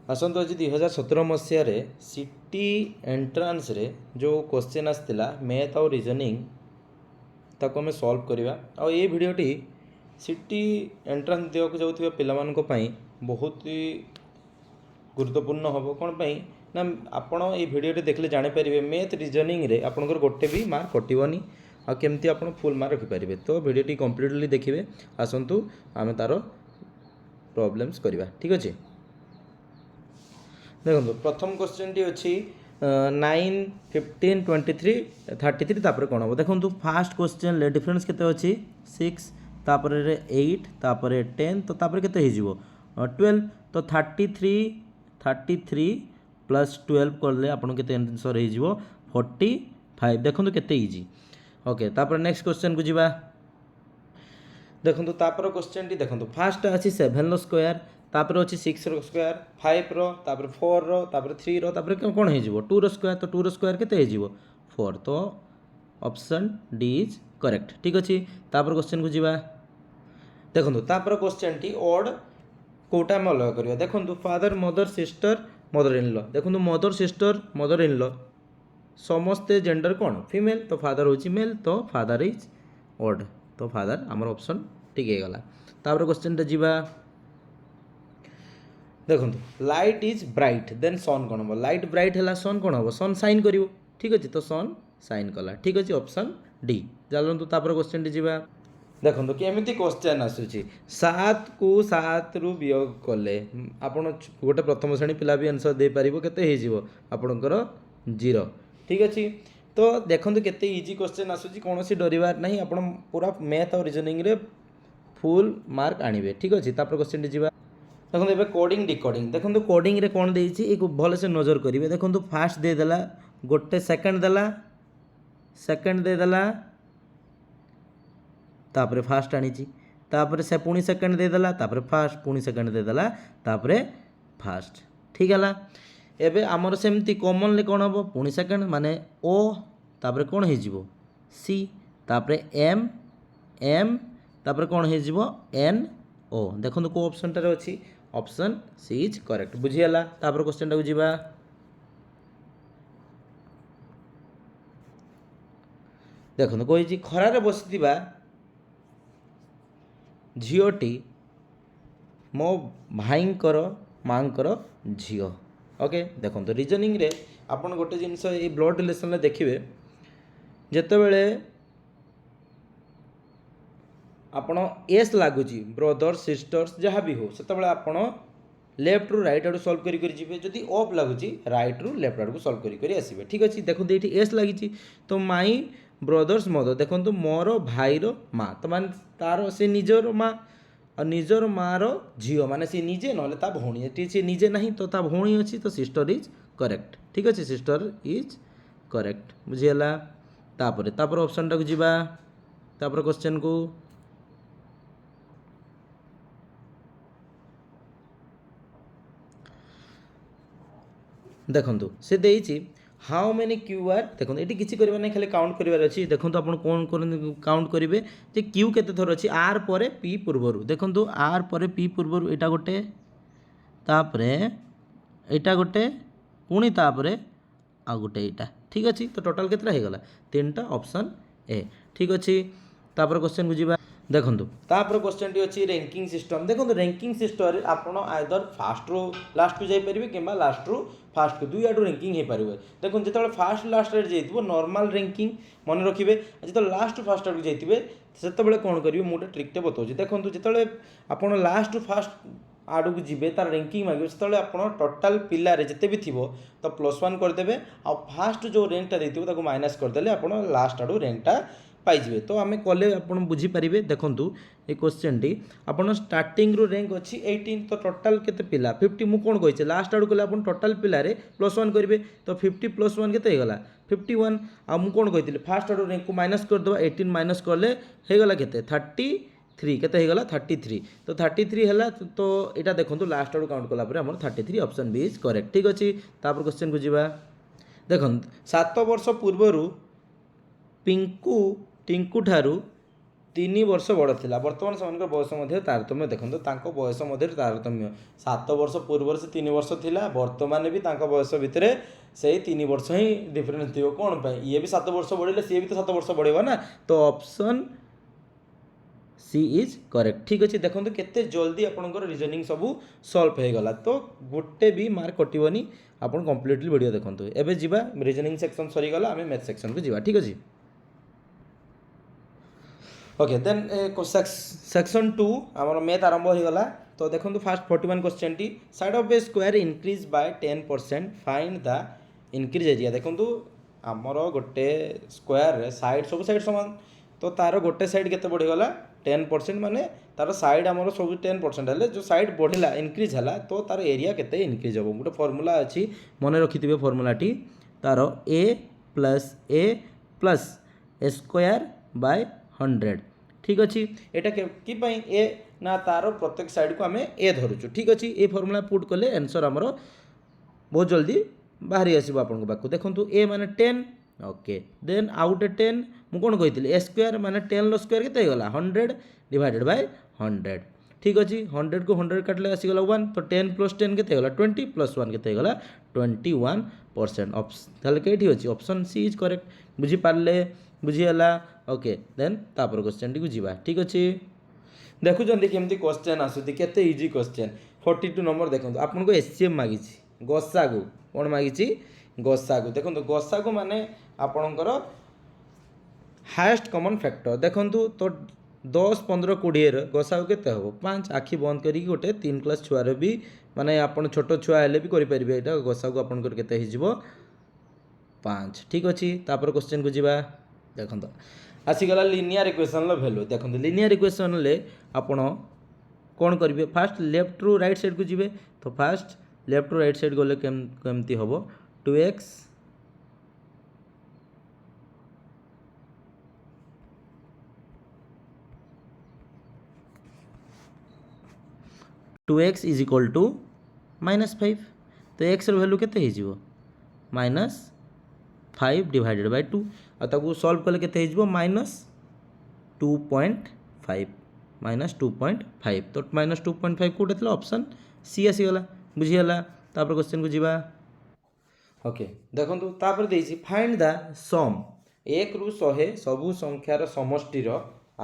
आसतु आज 2017 मसीह city entrance रे जो क्वेश्चन आसला मैथ और रीजनिंग ताको आम सॉल्व करवा और ये भिडटी सिटी एंट्रांस देवाक जाऊँ पाई बहुत ही गुरुत्वपूर्ण हम कौन ना आपण ये भिडटे देखले जानीपारे मैथ रीजनिंग रे आपंकर गोटे भी मार्क कटोनी आ केमती आप फुल मार्क रखिपारे। तो भिडटी कंप्लीटली देखिए आसतु आम तार प्रॉब्लम्स करवा। ठीक अच्छे देखो प्रथम क्वेश्चन टी अच्छी 9 15 23 33 तापर कौन हम देखो फास्ट क्वेश्चन डिफरेंस केते अच्छी 6 तापर 8 तापर 10 तो तापर केते हो 12 तो 33 प्लस 12 करले आपन केते आंसर हो 45 देखो केते इजी। ओके तापर नेक्स्ट क्वेश्चन को जीवा देखो तापर क्वेश्चन टी देखो फास्ट अच्छी 7 रो स्क्वायर तापर अच्छी 6 रो स्क्वायर 5 रो तापर 4 रो तापर 3 रो तापर कौन हो 2 रो स्क्वायर तो 2 रो स्क्वायर केते हो 4 तो ऑप्शन डी इज करेक्ट। ठीक अच्छे तापर क्वेश्चन को जीवा देखो तापर क्वेश्चन टी ऑड कोटा आम अलग करवा देखो father mother sister mother in law देखो mother sister mother in law समस्ते जेंडर कौन फीमेल तो फादर हूँ मेल तो फादर इज ऑड तो फादर आमर ऑप्शन ठीक है गला। तापर क्वेश्चन टा जीवा देखो light is bright then sun कौन हम लाइट ब्राइट है सन कौन हम सन साइन कर ठीक अच्छे तो सन साइन कला ठीक अच्छे ऑप्शन डी चलतु। तापर क्वेश्चन टी जीवा देखो केमी क्वेश्चन आसूची 7 को 7 रु वियोग कले आप गोटे प्रथम श्रेणी पिला भी आंसर दे पार के आपणकर 0 ठीक अच्छे। तो देखो केते इजी क्वेश्चन आसूची कौन डरबार ना आप पूरा मैथ और रीजनिंग रे फुल मार्क आनिबे ठीक अच्छे। तापर क्वेश्चन टी जीवा देखो ये कोडिंग डिकोडिंग देखो कोडिंग रे कौन देछि एक भल से नजर करेंगे देखो फास्ट देदेला गोटे सेकंड देला सेकंड देदेला तापर फास्ट आनी तापर से पुणी सेकंड देदेला तापर फास्ट पुणी सेकंड देदेला तापर फास्ट ठीक है। एबे आमर सेमती कॉमनली कौन हम पुणी सेकंड माने ओ तापर कौन हो सी तापर एम एम तापर कौन हो एन ओ देखो को ऑप्शन टारे अच्छी ऑप्शन सी इज करेक्ट बुझीगला। तापर क्वेश्चन टाक जीवा देखो कही खरार बसी झीटी मो भाईंकर माँकर झील। ओके देखो रीजनिंग रे आपन गोटे जिनस ये ब्लड रिलेशन देखिए जितेबले आपण एस लगुच ब्रदर सिस्टर्स जहाँ भी हो से आपण लेफ्ट रु राइट आड़ू सल्व करेंगे जदि अफ लगुच राइट रु लेफ्ट आड़ू सल्व कर आसबे ठीक अच्छे। देखो ये एस लगी तो माई ब्रदर्स मदर देखो मोर भाईर माँ तो मान तार से निजर माँ और निजर माँ झी माने सी निजे ना ता भौणी सी निजे ना तो ता भौणी अच्छी तो सिस्टर इज करेक्ट ठीक अच्छे सिस्टर इज करेक्ट बुझीगला। तापर ऑप्शन टाक जीवा तापर क्वेश्चन को देखो से देइछि हाउ मेनी क्यू आर देखो ये किसी करवा नहीं खाली काउंट करार अच्छी देखो आप कौन काउंट करेंगे जे क्यू केते थर अच्छी आर पर पी पूर्वर देखो आर पर पी पूर्वर यहाँ गोटे तापर यहाँ गोटे पुणी तापर आ गोटे यहाँ ठीक अच्छे तो टोटाल केतटा हो गला 3टा ऑप्शन ए ठीक अच्छे। तापर क्वेश्चन को जीवा देखो तापर क्वेश्चन टी अच्छी रैंकिंग सिस्टम देखो रैंकिंग सिस्टम आपड़ आइदर फास्ट रू लास्ट को जापर कि लास्ट रू फास्ट को दुई आडू रैंकिंग हो पारे देखो जो फास्ट लास्ट जाइए नॉर्मल रैंकिंग मन रखिए जो लास्ट फास्ट आड़ जाइए से कौन करेंगे मुझे ट्रिकटे बताऊँ देखो जो आप लास्ट फास्ट आड़ को जी तार रैंकिंग मांगे से आप टोटाल पिलारे जिते भी थी तो +1 करदे आ फास्ट जो रैंकटा देते माइनस करदे आप लास्ट आड़ रैंकटा पाइबे। तो आम कले आप बुझीपारे देखु ये क्वेश्चन टी आप स्टार्टिंग रू रैंक अच्छी 18 तो टोटाल केते पिला 50 मुझे कौन कही लास्ट आड़ कले आप टोटाल पिलारे +1 करेंगे तो 50 + 1 केते होगा 51 आ मुझे कौन कही फास्ट आड़ रैंक को माइनस करदे 18 माइनस कले होगा केते 33 केते होगा 33 तो 33 है तो यहाँ देखो लास्ट आड़ काउंट कला आम 33 ऑप्शन बी इज करेक्ट ठीक अच्छे। तापर क्वेश्चन को जीवा देखो 7 वर्ष पूर्वर पिंकू टिंकू ठारू तीन वर्ष बड़ थिला वर्तमान से बयस मध्य तारतम्य देखो तांको बयस मध्य तारतम्य 7 वर्ष पूर्व से 3 वर्ष थिला वर्तमान भी तांको बयस भितर से 3 वर्ष ही डिफरेंस थी कौन पे ये भी 7 वर्ष बढ़े सी भी तो 7 वर्ष बढ़ेगा ना तो ऑप्शन सी इज करेक्ट ठीक अच्छे देखो केते जल्दी आपंकर रिजनिंग सब सल्व हो गला तो गोटे भी मार्क कटोनी आप कम्प्लीटली वीडियो देखो एवं जीवा रिजनिंग सेक्शन सरीगला आम मैथ सेक्शन को जीवा ठीक अच्छे ओके देन सेक्शन 2 आम मैथ आरंभ हो गला तो देखो fast 41 question T side of A square increase by 10% find the increase area देखो आमर गोटे स्क्वायर साइड सब साइड सामान तो तार गोटे साइड केते बढ़ीगला 10% माने तार साइड आमर सब 10% हेले जो साइड बढ़िला इंक्रीज है तो तार एरिया केते इंक्रीज हम गोटे फर्मूला अच्छी मन रखिथे फर्मूलाटी तार ए प्लस ए स्क्वायर बाय 100 ठीक अच्छे यहाँ कि ए ना तार प्रत्येक साइड को आम ए धरुचु ठीक अच्छे ये फर्मूला पुट कले आंसर आमर बहुत जल्दी बाहरी आसो आपको पाक देखो ए माने 10 ओके देन आउट 10 मुझे कौन कही ए स्क्वायर माने 10 स्क्वायर के 100 डिवाइडेड बाय 100 ठीक अच्छे 100 को 100 काटले आसीगला 1 तो 10 प्लस 10 के 20 प्लस 1 के 21% ऑप्शन कई अच्छे ऑप्शन सी इज करेक्ट बुझीपारे बुझीगला ओके देन तापर क्वेश्चन टी जीवा ठीक अच्छे देखुं केमती क्वेश्चन आसुति केते इजी क्वेश्चन 42 नंबर देखो आपको एससीएम मागी गसागु कौन मागी गसागु देखो गसागु माने आपणकर हाएस्ट कॉमन फैक्टर देखो तो 10 15 20 गसागु केते हम 5 आखि बंद करी गोटे 3 क्लास छुआर भी माने आपण छोट छुआ हेले भी करें यहाँ गसागु आपंकर केते हो 5 ठीक अच्छे तापर क्वेश्चन को जीवा देखो आसीगला लिनियर इक्वेशन वैल्यू देखो लिनियर इक्वेशन ले आपण कौन करेंगे फास्ट लेफ्ट रु राइट साइड को जीवे तो फास्ट लेफ्ट रु राइट साइड गले केमती हम 2x इज इक्वल टू -5 तो x वैल्यू केते हो -5 डिवाइडेड बाय 2 आताको सॉल्व कले केते हो -2.5 तो -2.5 कोटे थला ऑप्शन सी आसीगला बुझीगला तापर क्वेश्चन को जीवा ओके देखो तापर देछि फाइंड द सम 1 रु 100 सबु संख्यार समष्टिर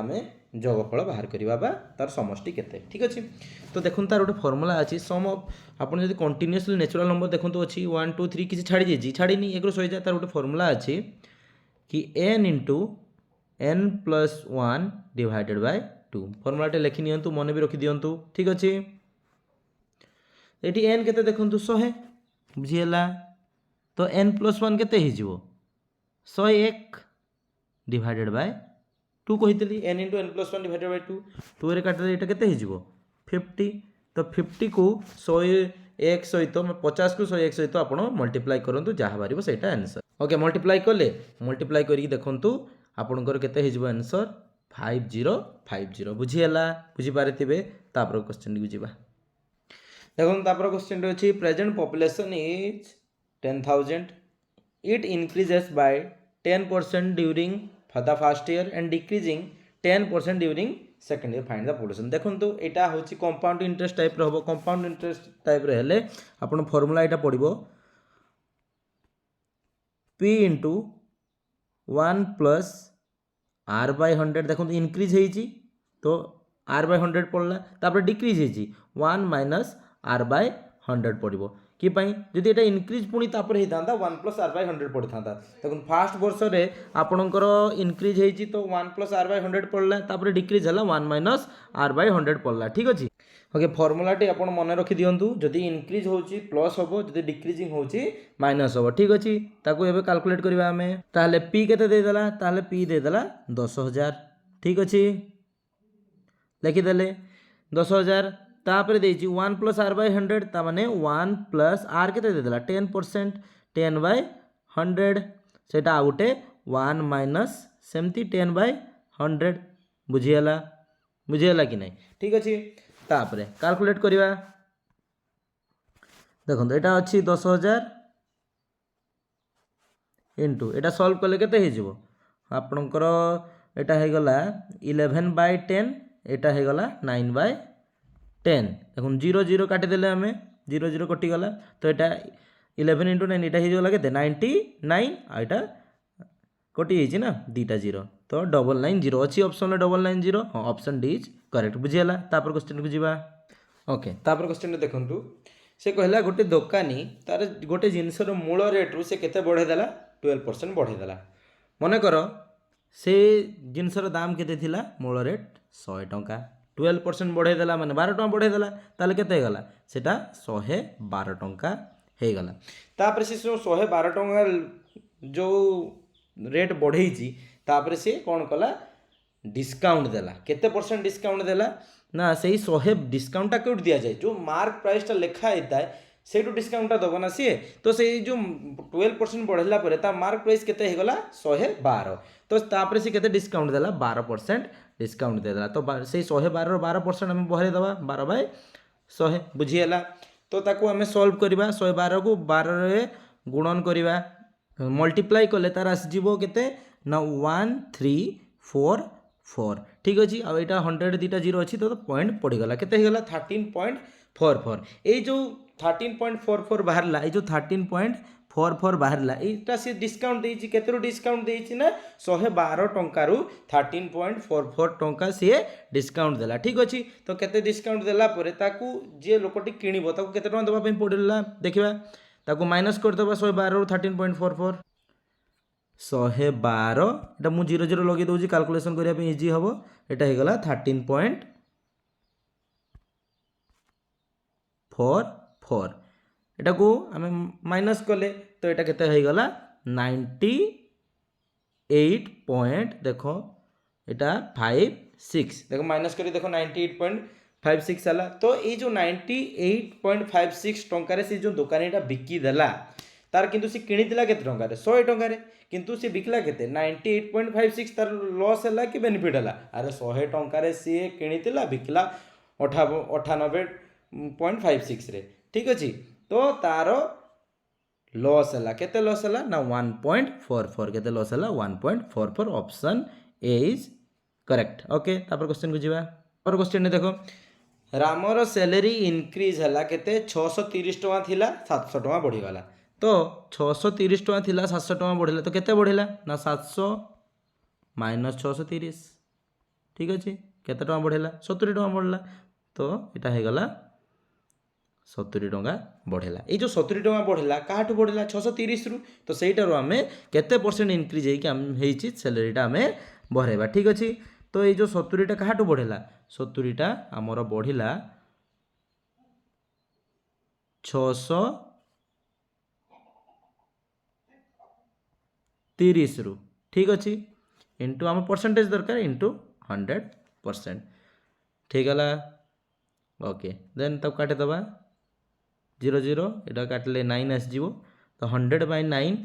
आमे जोगफल बाहर करवा तार समष्टि केते ठीक अच्छे तो देखो तार गोटे फर्मूला अच्छी सम ऑफ आप कंटिन्यूअसली नेचुरल नंबर देखो अच्छी 1 2 3 किसी छाड़ी जाइए छाड़ीनी 1 रु 100 जाए तार गोटे फर्मूला अच्छी कि n into n plus 1 divided by 2 फर्मूलाटे लिखि नियंतु मन भी रखी दियंतु ठीक अच्छे ये n केते देखो 100 बुझीगला तो n प्लस 1 केते हो 101 डिवाइडेड बाय 2 कही n into n plus 1 divided by 2 रे काटले ये केते हो 50 तो 50 को 101 सहित 50 को 101 सहित आप मल्टीप्लाई करूँ जहाँ बाहर से आंसर ओके मल्टीप्लाई कले मल्टीप्लाई करी देखु आपणकर केते हो आंसर 5050 बुझीगला बुझीपारे तापर क्वेश्चन को जीवा देखो तापर क्वेश्चन अच्छी present population is 10,000 it increases by 10% during the first year and decreasing 10% during second year find the population देखो यहाँ हूँ कंपाउंड इंटरेस्ट टाइप हम कंपाउंड इंटरेस्ट टाइप हेले आप फर्मूला यहाँ पड़ो P into 1 plus R by 100 देखो इनक्रीज होती तो R बाय 100 पड़ला तापर डिक्रीज होती 1 माइनस R बाय 100 पड़ो कि जदि ये इनक्रीज पुणी तापर होता 1 प्लस R बाय 100 पड़ी था देखो फास्ट वर्ष में आपणकर इनक्रीज होती तो 1 प्लस R बाय 100 पड़ला तापर डिक्रीज है 1 माइनस R बाय 100 पड़ला ठीक अच्छे ओके फर्मूलाटी आप मन रखी दिंतु जदि इनक्रीज होची प्लस हम जदि डिक्रीजिंग होची माइनस हम ठीक अच्छे ताको एबे कैलकुलेट करबा हमें ताले पी केते दे देला ताले पी दे देला 10,000 ठीक अच्छे लिखिदेले 10,000 तापर देछि 1 प्लस R बाय 100 ता माने 1 प्लस R केते दे देला 10% 10 बाय 100 सेटा आउटे 1 माइनस सेमती 10 बाय 100 बुझीगला कि नहीं ठीक अच्छे तापर कैलकुलेट करवा देखो यहाँ अच्छी 10,000 इंटू यहाँ सल्व कले केते आपणकर एटा हो गला 11/10 एटा हो गला 9/10 देखो 0 0 काटिदेले आम 0 0 कटिगला तो यहाँ 11 × 9 यहाँ हो गला के 99 आईटा कटि जाइए ना दीटा 0 तो 990 अच्छी ऑप्शन में 990 हाँ ऑप्शन डी इज करेक्ट बुझीगला तापर क्वेश्चन को जीवा ओके तापर क्वेश्चन देखंतु से कहला गोटे दोकानी तार गोटे जिनसर मूल रेट्रु से केते बढ़े देला 12% बढ़े देला मन कर से जिनसर दाम केते थिला मूल रेट 100 टंका 12% बढ़े देला माने 12 टंका बढ़े देला ताले केते गला सेटा 112 टंका हे गला तापर से 112 टंका जो रेट बढ़ेची तापर से कौन कला डिस्काउंट देला केते परसेंट डिस्काउंट देला ना से 100 डिस्काउंटा कौट दिया जाए जो मार्क प्राइसटा लेखा होता है से डिस्काउंटा दब ना सी तो से जो 12% बढ़ेला परे ता मार्क प्राइस केते हे गला 112 तो तापर से केते डिस्काउंट देला 12% डिस्काउंट देला तो से 112 रो 12% हम बहरे दबा 12/100 बुझीला तो ताको हमें सॉल्व करबा 112 को 12 रे गुणन करबा मल्टीप्लाई कले तार आसजिवो केते ना 1344 ठीक अच्छे आ यहाँ 100 दीटा जीरो अच्छी तो पॉइंट पड़गला केते गला 13.44 ये जो 13.44 बाहरला ये जो 13.44 बाहरला यहाँ सी डिस्काउंट देछि केते डिस्काउंट देछि ना 112 टंकारु 13.44 टंका सी डिस्काउंट देला ठीक अच्छे तो केते डिस्काउंट देला परे ताकू जे लोकटी किनिबो ताकू केते टंका देबा पई पड़ला देखिबा ताकू माइनस कर दबा 112 रू 13.44 112 एटा मु 0 0 लगे दउजी कैलकुलेशन करिया पे इजी हबो एटा हे गला 13.44 एटा को हमें माइनस कले तो एटा केते हे गला 98 पॉइंट देखो एटा 56 देखो माइनस करी देखो 98.56 आला तो ये जो 98.56 टंकार से जो दुकानीटा बिकी देला तार किंतु से किनितिला केते टंकार 100 टंकार किंतु से बिकला केते 98.56 तार लॉस हैला कि बेनिफिट हैला अरे 100 टंकार से किनितिला बिकला 98.56 रे ठीक अछि तो तार लॉस हैला केते लॉस हैला ना 1.44 केते लॉस हैला 1.44 option A is correct okay तापर क्वेश्चन को जीवा और क्वेश्चन ने देखो रामर सैलरी इनक्रीज है केते 630 टका थिला 700 टका बढ़ीगला तो 630 टका थिला 700 टका बढ़िला तो केते बढ़िला ना 700 माइनस 630 ठीक अच्छे केते टका बढ़िला 70 टका बढ़ला तो इटा हे गला 70 टका बढ़िला ये जो 70 टका बढ़िला काठू बढ़िला 630 रु तो सेटारो आमे केते परसेंट इनक्रीज हेकि हम हेछि सैलरीटा आमे बढ़ेबा ठीक अच्छे तो ये जो 70 टा काठू बढ़ेला 70 टा आमर बढ़िला 630 रु ठीक अच्छे इंटू आम परसेंटेज दरकार इंटू 100% ठीक है ओके देन तब काटे दबा 0 0 इटा काटले 9 आसजिवो तो 100/9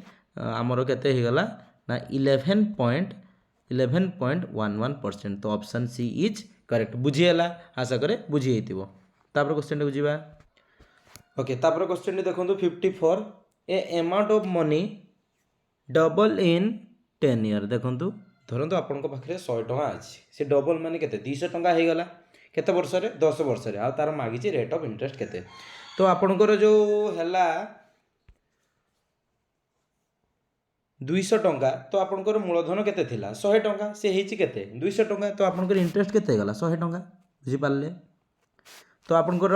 आमर केते हे गला ना 11.11% तो ऑप्शन सी इज करेक्ट बुझीगला आशा करे बुझी हेतिबो तापर क्वेश्चन को जीवा ओके तापर क्वेश्चन देखो 54 a amount of money double in 10 year देखो धरतु आपण पाखे 100 टका अच्छी से डबल माने केते 200 टका हो गला केते वर्ष रे 10 वर्ष रे आ तार मागिची रेट ऑफ इंटरेस्ट केते तो आपणकर जो हैला 200 टंका तो आपणकर मूलधन केते थिला 100 टंका से हेची केते 200 टंका तो आपणकर इंटरेस्ट केते गला 100 टंका बुझी पाले तो आपणकर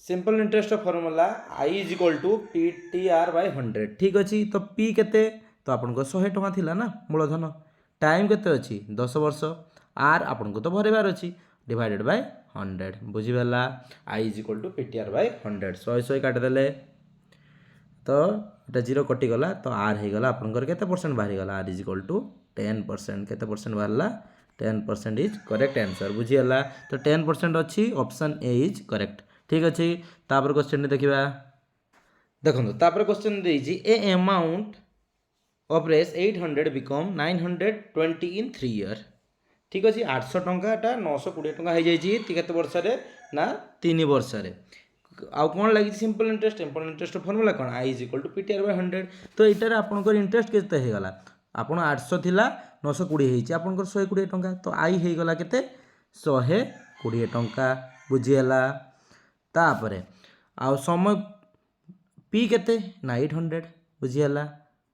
simple interest formula I = PTR/100 ठीक अच्छी तो P केते तो आपणकर 100 टंका थिला ना मूलधन टाइम केते अछि 10 वर्ष R आपणको तो भरेबार अछि डिवाइडेड बाय 100 बुझी पाला I = PTR/100 100 काट देले तो এটা 0 कटिगला तो आर हो गला आपनकर केते परसेंट बाहरी गला आर = 10% केते परसेंट बाहरला 10% इज करेक्ट आंसर बुझीगला तो 10% अच्छी ऑप्शन ए इज करेक्ट ठीक अच्छे तापर क्वेश्चन देखिबा देखो तापर क्वेश्चन देजी ए अमाउंट ऑफ रेस 800 बिकम 920 इन 3 ईयर ठीक अच्छे 800 टंकाटा 920 टंका हो जाइए केते वर्ष रे ना 3 वर्ष रे आउ कौन लगी सिंपल इंटरेस्ट फॉर्मूला कौन I = PTR/100 तो यहाँ आपंकर इंटरेस्ट केते गला ଆପଣ 800 ଥିଲା 920 ହେଇଛି ଆପଣଙ୍କର 120 ଟଙ୍କା ତ ଆଇ ହେଇଗଲା କେତେ 120 ଟଙ୍କା ବୁଝିହେଲା। ତାପରେ ଆଉ ସମୟ पी केते ना 800 बुझीगला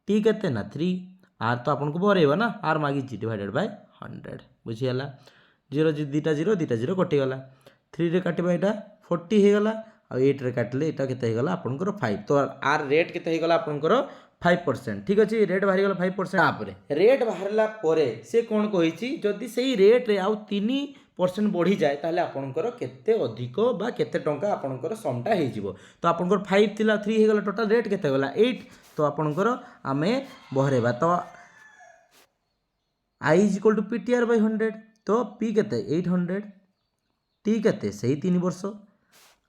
टी केते ना 3 आर तो आपन को बरेबा ना आर मागी डिवाइडेड बाय 100 बुझीगला जीरो दीटा जीरो कटि गला 3 रे काटिबा एटा 40 हे गला आ 8 रे काटले एटा केते हे गला आपनकर 5 तो आर रेट केते हे गला आपनकर 5% ठीक अछि रेट बाहरी गला 5% आपरे रेट बाहरला परे से कोन कहिछि जदि सेही रेट रे आउ 3% बढ़ी जाए ताहले आपनकर केते अधिक बा केते टंका आपनकर समटा हे जिवो तो आपनकर 5 थिला 3 हे गला टोटल रेट केते गला 8 तो आपनकर आमे बहरेबा तो I is equal to PTR by 100 तो P केते 800 T केते सही 3 वर्ष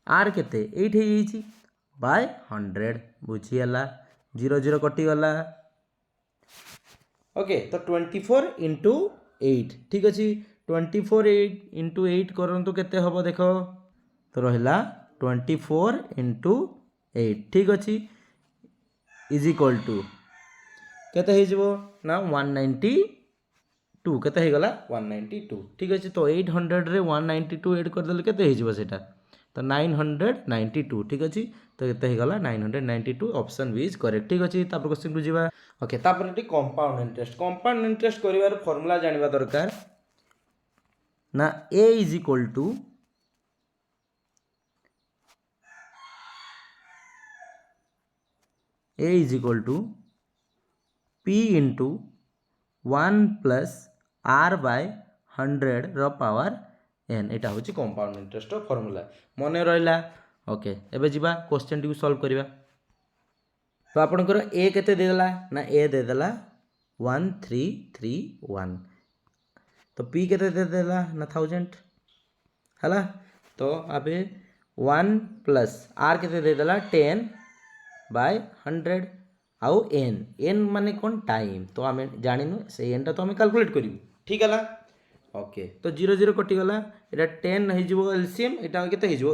R केते 8 हे जाईछि बाय 100 बुझियला 0 कटि गला ओके तो 24 इंटू 8 ठीक अच्छे 24 इंटू 8 करंतु केते हबो देखो तो रहिला 24 इंटू 8 ठीक अच्छे इज इक्वल टू केते हे जिवो ना 192 केते हे गला 192 ठीक अच्छे तो 800 रे 192 ऐड कर देले केते हे जिवो सेटा तो 992 ठीक अच्छे तो केते हे गला 992 ऑप्शन बी इज करेक्ट ठीक अच्छे तापर क्वेश्चन को जिवा ओके तापर टी कंपाउंड इंटरेस्ट करिवार फार्मूला जानिबा दरकार ना a is equal to p into 1 plus r by 100 रो पावर n एटा होची कंपाउंड इंटरेस्ट फार्मूला मने रहला ओके एबे जिबा क्वेश्चन टी सॉल्व करिवा तो आपनकर a केते दे देला ना a दे देला 1331 तो p केते दे देला ना 1000 हला तो अबे 1 प्लस r केते दे देला 10 बाय 100 आउ n माने कोन टाइम तो आमे जानिनु से n टा तो आमे कैलकुलेट करिवु ठीक हला ओके तो 0 कटि गला एटा 10 हे जिवो एलसीएम एटा केते हे जिवो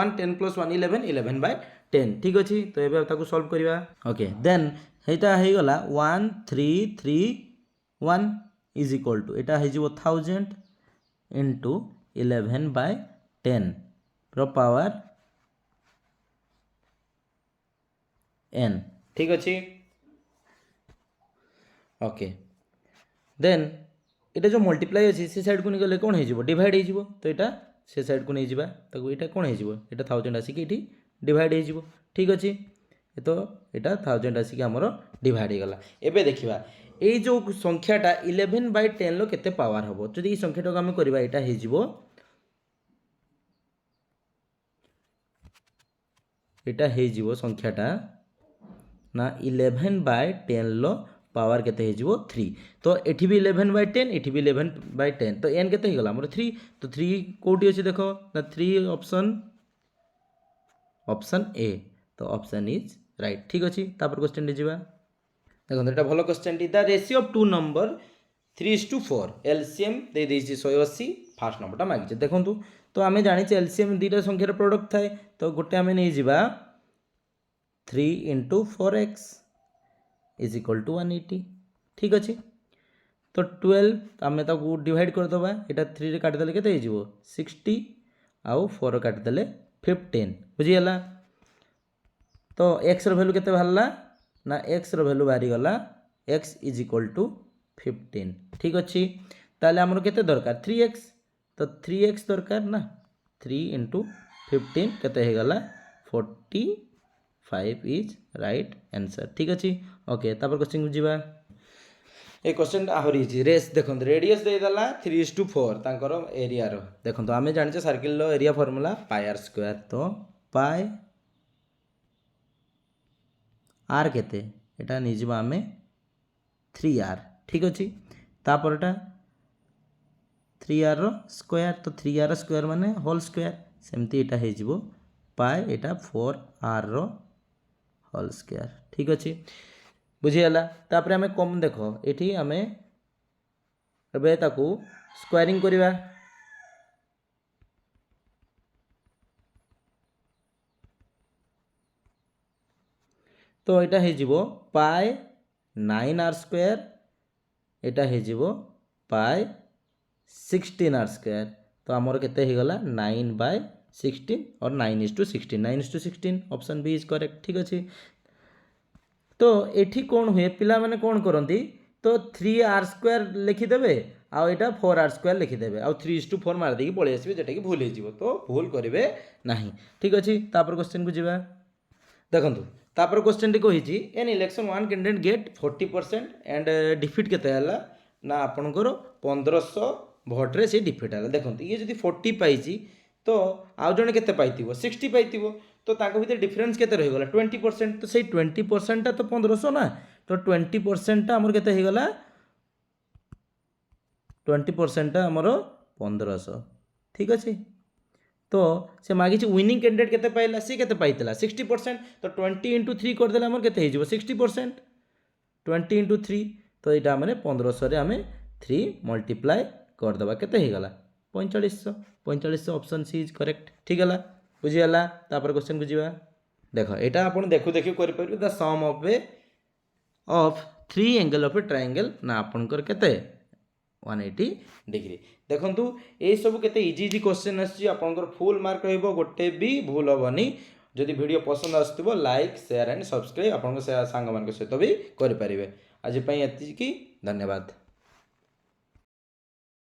1 10 प्लस 1 11 11 बाय 10 ठीक अछि तो एबे ताकू सॉल्व करिवा ओके देन हेटा हे गला 1331 इज इक्वल टू एटा हे जिवो 1000 इनटू 11 बाय 10 रो पावर n ठीक अछि ओके देन एटा जो मल्टीप्लाई अछि से साइड को नि गले कोन हे जिवो डिवाइड हे जिवो तो एटा से साइड को नै जिबा ताकू एटा कोन हे जिवो एटा 1000 आसी कि एठी डिवाइड हे जिवो ठीक अछि तो एटा 1000 आसी कि हमरो डिवाइड हे गला एबे देखिबा ए जो संख्याटा 11 बाय 10 लो केते पावर हबो जदि ई संख्याटा को हम करबा एटा हे जिवो एटा हे जिवो संख्याटा ना 11 बाय 10 लो पावर केते हे जिवो 3 तो एठी भी 11 बाय 10 एठी भी 11 बाय 10 तो n केते हे गला हमर 3 तो 3 कोठी अछि देखो ना 3 ऑप्शन ए तो ऑप्शन इज राइट ठीक अछि तापर क्वेश्चन दे जिबा देखो एटा भलो क्वेश्चन टी the ratio of two number 3:4 LCM दे देछि 180 फास्ट नंबरटा मागिছে देखंतु तो आमे जानि छै एलसीएम दीटा संख्यार प्रोडक्ट थाए तो गोटे आमे नै जिबा 3 into 4x is equal to 180 ठीक अच्छे तो 12 आम ताको डिवाइड करदे यहाँ 3 रे काटिदेले केते हो 60 आउ 4 काटिदेले 15 बुझीगला तो x रो वैल्यू केते बाहरला ना x रो वैल्यू बाहरी गला x इज इक्वल टू 15 ठीक अच्छे ताले हमर केते दरकार 3x तो 3x दरकार ना 3 into 15 केते हे गला 45 इज राइट आंसर ठीक अच्छे ओके तापर क्वेश्चन बुझीबा ए क्वेश्चन आहुरी इजी रेस देखो रेडियस दे दला 3:4 तांकर एरिया रो देखो आमे जानि छ सर्किल रो area formula pi r square तो पाई आर केते एटा नि जिबा आमे 3r ठीक अछि तापरटा 3r रो स्क्वायर तो 3r स्क्वायर माने होल स्क्वायर सेमती एटा हे जिवो पाई एटा 4r रो होल स्क्वायर ठीक अछि बुझीगला तापर आमे कम देखो एठी आमे एबे ताकू स्क्वायरिंग करिवा तो एटा हे जिवो पाई 9r स्क्वायर एटा हो पाए 16r² तो आमर केते हो गला 9/16 और 9:16 9:16 ऑप्शन बी इज करेक्ट ठीक अच्छे। तो एठी कौन हुए पिला माने कौन करती तो 3r² लिखिदेवे आउ यहाँ 4r² लिखिदेवे आउ 3:4 मारदे पलि आसबे जोटा कि भूल हो तो भूल करेंगे ना ठीक अच्छे। तापर क्वेश्चन को जीवा देखो तापर क्वेश्चन टी कही an election one candidate get 40% and defeat केते हला ना आपनकर 1500 भोट्रे से डिफिट है। देखो ये जब 40 पाई तो आउ जड़े के 60 पाई तो ताको भीतर डिफरेंस केते रहीगला 20% तो सही 20% तो 1500 ना तो 20% आमर केते होगला 20% आमर 1500 ठीक अच्छे। तो से मागी विनिंग कैंडिडेट केते पाइला सी केते पाइतला 60% तो 20 × 3 करदेला आमर केते हो 60% 20 × 3 तो यहाँ मैंने 1500 रे आमे 3 मल्टीप्लाए करदेबा केते होगला 4500 4500 ऑप्शन सी इज करेक्ट ठीक है बुझीगला। तापर क्वेश्चन को जीवा देख यहाँ आप देखु देखु करें the sum of 3 angle of a triangle ना आपनकर केते 180 डिग्री। देखंतु ये सब केते इजी इजी क्वेश्चन आछि आपनकर फुल मार्क रहइबो गोटे भी भूल होबनी। जदि वीडियो पसंद आसुथिबो लाइक शेयर एंड सब्सक्राइब आपन सांग मान सहित भी करि परिबे। आज पई एतिकी धन्यवाद।